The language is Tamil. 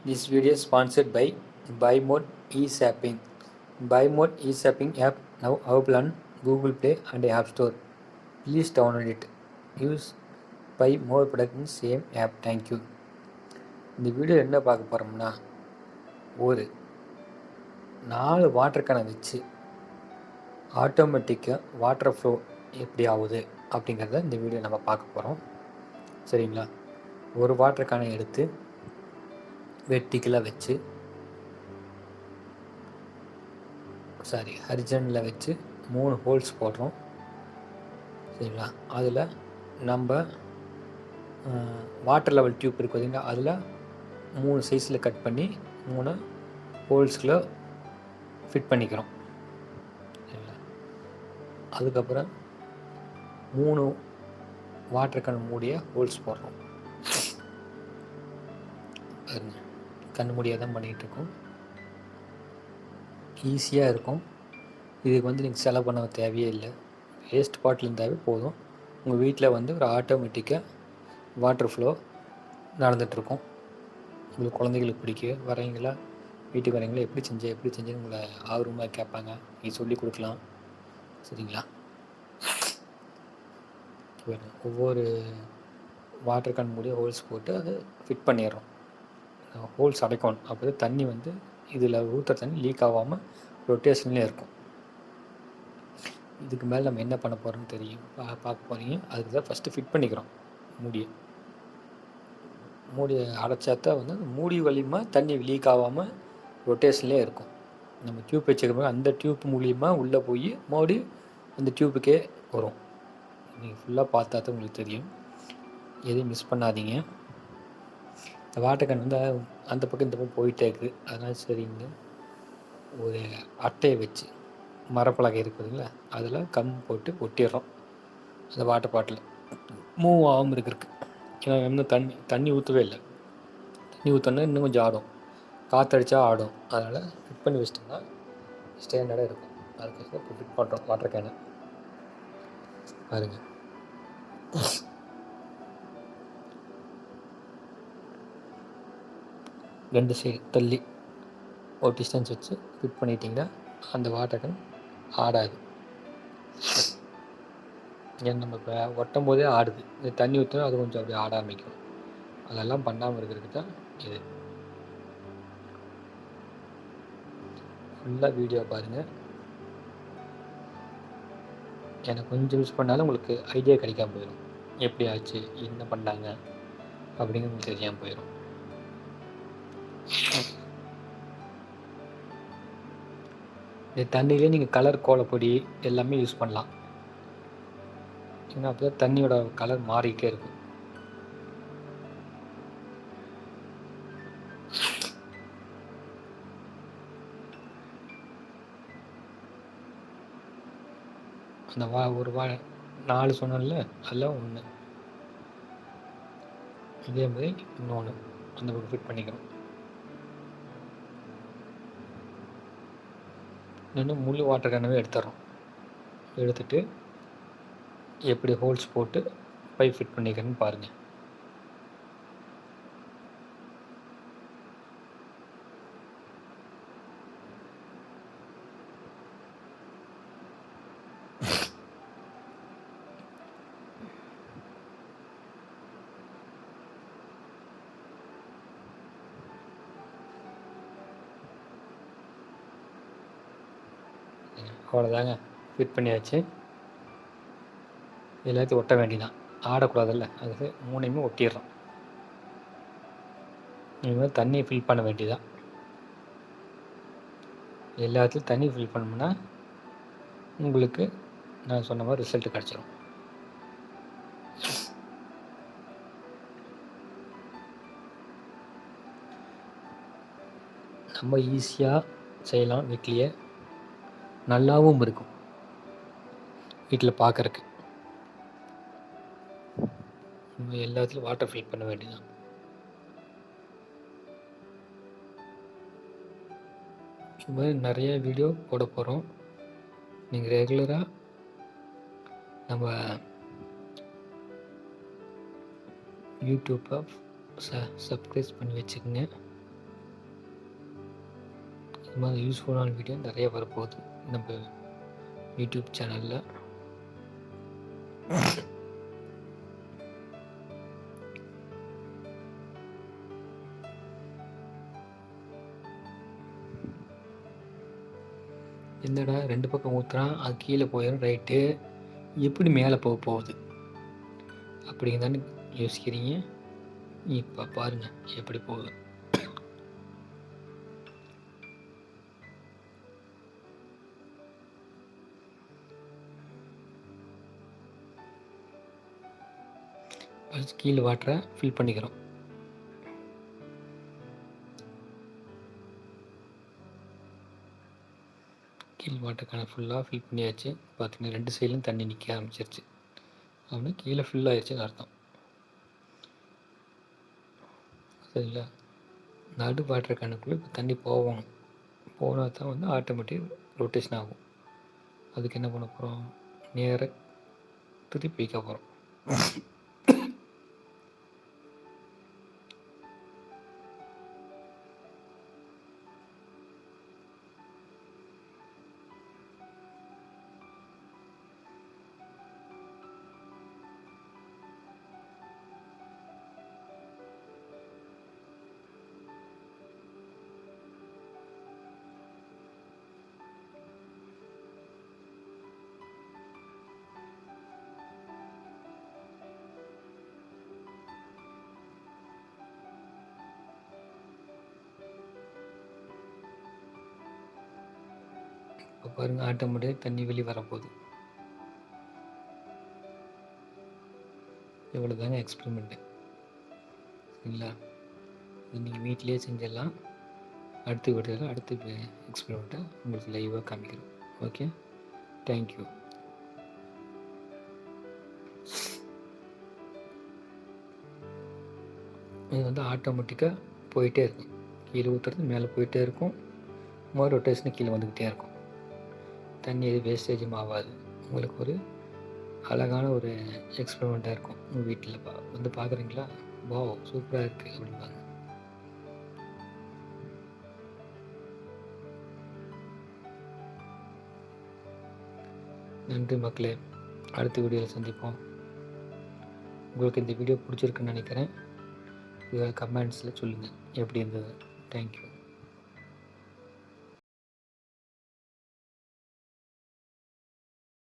This video is sponsored by BuyMode eShopping. BuyMode eShopping app now available on Google Play and App Store. Please download it. Use buy more product in same app. Thank you. இந்த வீடியோ என்ன பார்க்க போகிறோம்னா, ஒரு 4 வாட்டர் கேனை வச்சு ஆட்டோமேட்டிக்காக வாட்டர் ஃப்ளோ எப்படி ஆகுது அப்படிங்கிறத இந்த வீடியோ நம்ம பார்க்க போகிறோம். சரிங்களா? ஒரு வாட்டர் கேனை எடுத்து வெர்டிக்கலாக வச்சு ஹரிஜனில் வச்சு 3 ஹோல்ஸ் போடுறோம். சரிங்களா? அதில் நம்ம வாட்டர் லெவல் டியூப் இருக்குது பார்த்தீங்கன்னா, அதில் 3 சைஸில் கட் பண்ணி 3 ஹோல்ஸ்களை ஃபிட் பண்ணிக்கிறோம். சரிங்களா? அதுக்கப்புறம் 3 வாட்டர் கேன் மூடிய ஹோல்ஸ் போடுறோம். கண் மூடியாக தான் பண்ணிகிட்ருக்கோம். ஈஸியாக இருக்கும். இதுக்கு நீங்கள் செலவு பண்ண தேவையே இல்லை. வேஸ்ட் பாட்டில் இருந்தாவே போதும். உங்கள் வீட்டில் ஒரு ஆட்டோமேட்டிக்காக வாட்டர் ஃப்ளோ நடந்துகிட்ருக்கும். உங்களுக்கு குழந்தைகளுக்கு பிடிக்க வரீங்களா, வீட்டுக்கு வரீங்களா, எப்படி செஞ்சேன்னு உங்களை ஆர்வமாக கேட்பாங்க. நீங்கள் சொல்லி கொடுக்கலாம். சரிங்களா? ஒவ்வொரு வாட்டர் கேன் மூடிய ஹோல்ஸ் போட்டு அதை ஃபிட் பண்ணிடுறோம். ஹோல்ஸ் அடைக்கணும். அப்போ தான் தண்ணி இதில் ஊற்றுற தண்ணி லீக் ஆகாமல் ரொட்டேஷன்லேயே இருக்கும். இதுக்கு மேலே நம்ம என்ன பண்ண போகிறோம்னு தெரியும், பார்க்க போகிறீங்க. அதுக்கு தான் ஃபஸ்ட்டு ஃபிட் பண்ணிக்கிறோம். மூடியை அடைச்சாத்தான் மூடி வழியமாக தண்ணி லீக் ஆகாமல் ரொட்டேஷன்லேயே இருக்கும். நம்ம டியூப் வச்சுக்கிறோம், அந்த டியூப் மூலியமாக உள்ளே போய் மறுபடியும் அந்த டியூப்புக்கே வரும். நீங்கள் ஃபுல்லாக பார்த்தா தான் உங்களுக்கு தெரியும். எதையும் மிஸ் பண்ணாதீங்க. இந்த வாட்டர் கேன் அந்த பக்கம் இந்த பக்கம் போயிட்டே இருக்குது. அதனால் சரிங்க, ஒரு அட்டையை வச்சு மரப்பலகை இருக்குதுங்களா, அதில் கம் போட்டு ஒட்டிடுறோம். அந்த வாட்டர் பாட்டில் மூவ் ஆகாமல் இருக்கிறதுக்கு. ஏன்னா இன்னும் தண்ணி ஊற்றவே இல்லை. தண்ணி ஊற்றோன்னா இன்னும் கொஞ்சம் ஆடும், காற்றடிச்சா ஆடும். அதனால் ஃபிட் பண்ணி வச்சிட்டோம்னா ஸ்டாண்டர்டாக இருக்கும். அதுக்காக இப்போ ஃபிட் பண்ணுறோம் வாட்டர் கேனை. பாருங்கள், ரெண்டு சைடு தள்ளி ஒரு டிஸ்டன்ஸ் வச்சு ஃபிட் பண்ணிட்டிங்கன்னா அந்த வாட்டர் கேன் ஆடாது. ஏன்னா நம்ம இப்போ ஒட்டும் போதே ஆடுது. இந்த தண்ணி ஊற்றினா அது கொஞ்சம் அப்படியே ஆட ஆரம்பிக்கும். அதெல்லாம் பண்ணாமல் இருக்கிறதுக்கு தான் இது. ஃபுல்லாக வீடியோ பாருங்கள். எனக்கு கொஞ்சம் யூஸ் பண்ணாலும் உங்களுக்கு ஐடியா கிடைக்காம போயிடும். எப்படி ஆச்சு, என்ன பண்ணாங்க அப்படிங்கிறது உங்களுக்கு தெரியாமல் போயிடும். இந்த தண்ணியிலே நீங்கள் கலர் கோலப்பொடி எல்லாமே யூஸ் பண்ணலாம். ஏன்னா அப்போ தான் தண்ணியோட கலர் மாறிக்கிட்டே இருக்கும். அந்த ஒரு 4 சொன்னல, அதில் 1 இதே மாதிரி இன்னொன்று அந்த பக்கம் ஃபிட் பண்ணிக்கிறோம். இன்னும் முழு வாட்டர் கேனவே எடுத்துடுறோம். எடுத்துகிட்டு எப்படி ஹோல்ஸ் போட்டு பைப் ஃபிட் பண்ணிக்கிறேன்னு பாருங்கள். அவ்வளோதாங்க, ஃபிட் பண்ணியாச்சு. எல்லாத்தையும் ஒட்ட வேண்டியதான், ஆடக்கூடாதுல்ல. அதுக்கு 3யுமே ஒட்டிடுறோம். இனிமேல் தண்ணியை ஃபில் பண்ண வேண்டியதான். எல்லாத்துலையும் தண்ணி ஃபில் பண்ணோம்னா உங்களுக்கு நான் சொன்ன மாதிரி ரிசல்ட் கிடச்சிரும். நம்ம ஈஸியாக செய்யலாம். வீட்லேயே நல்லாவும் இருக்கும். வீட்டில் பார்க்குறக்கு நம்ம எல்லாத்துலையும் வாட்டர் ஃபில் பண்ண வேண்டியதான். இது மாதிரி நிறைய வீடியோ போட போகிறோம். நீங்கள் ரெகுலராக நம்ம யூடியூப்பை சப்ஸ்கிரைப் பண்ணி வச்சுக்கோங்க. இது மாதிரி யூஸ்ஃபுல்லான வீடியோ நிறைய வரப்போகுது நம்ம யூடியூப் சேனலில். என்னடா 2 பக்கம் ஊற்றுறான், அது கீழே போயிடும், ரைட்டு, எப்படி மேலே போகுது அப்படிங்க தானே யோசிக்கிறீங்க. இப்போ பாருங்கள் எப்படி போகுது. கீழே வாட்டரை ஃபில் பண்ணிக்கிறோம். கீழ் வாட்டருக்கான ஃபுல்லாக ஃபில் பண்ணியாச்சு. பார்த்தீங்கன்னா 2 சைட்லையும் தண்ணி நிற்க ஆரம்பிச்சிருச்சு. அப்படின்னா கீழே ஃபில் ஆயிடுச்சுன்னு அர்த்தம். சரிங்களா? நடு வாட்டர் கேனுக்குள்ளே இப்போ தண்ணி போகணும். போனால் தான் வந்து ஆட்டோமேட்டிக் ரொட்டேஷன் ஆகும். அதுக்கு என்ன பண்ண போகிறோம், நேராக திருப்பி வைக்க போகிறோம். இப்போ பாருங்கள், ஆட்டோமேட்டிக் தண்ணி வெளியே வரப்போகுது. இவ்வளோ தாங்க எக்ஸ்பெரிமெண்ட்டு. சரிங்களா? இது நீங்கள் வீட்டிலே செஞ்சிடலாம். அடுத்த வீடியோவில் அடுத்த எக்ஸ்பெரிமெண்ட்டை உங்களுக்கு லைவாக காமிக்கிறோம். Okay, thank you. இது வந்து ஆட்டோமேட்டிக்காக போயிட்டே இருக்கும். கீழே ஊற்றுறது மேலே போயிட்டே இருக்கும். மொதல் ரொட்டேஷன் கீழே வந்துக்கிட்டே இருக்கும். தண்ணி எது வேஸ்டேஜும் ஆகாது. உங்களுக்கு ஒரு அழகான ஒரு எக்ஸ்பெரிமெண்ட்டாக இருக்கும். உங்கள் வீட்டில் வந்து பார்க்குறீங்களா, வாவ் சூப்பராக இருக்குது அப்படின்பாங்க. நன்றி மக்களே, அடுத்த வீடியோவில் சந்திப்போம். உங்களுக்கு இந்த வீடியோ பிடிச்சிருக்குன்னு நினைக்கிறேன். இதில் கமெண்ட்ஸில் சொல்லுங்கள் எப்படி இருந்தது. தேங்க்யூ.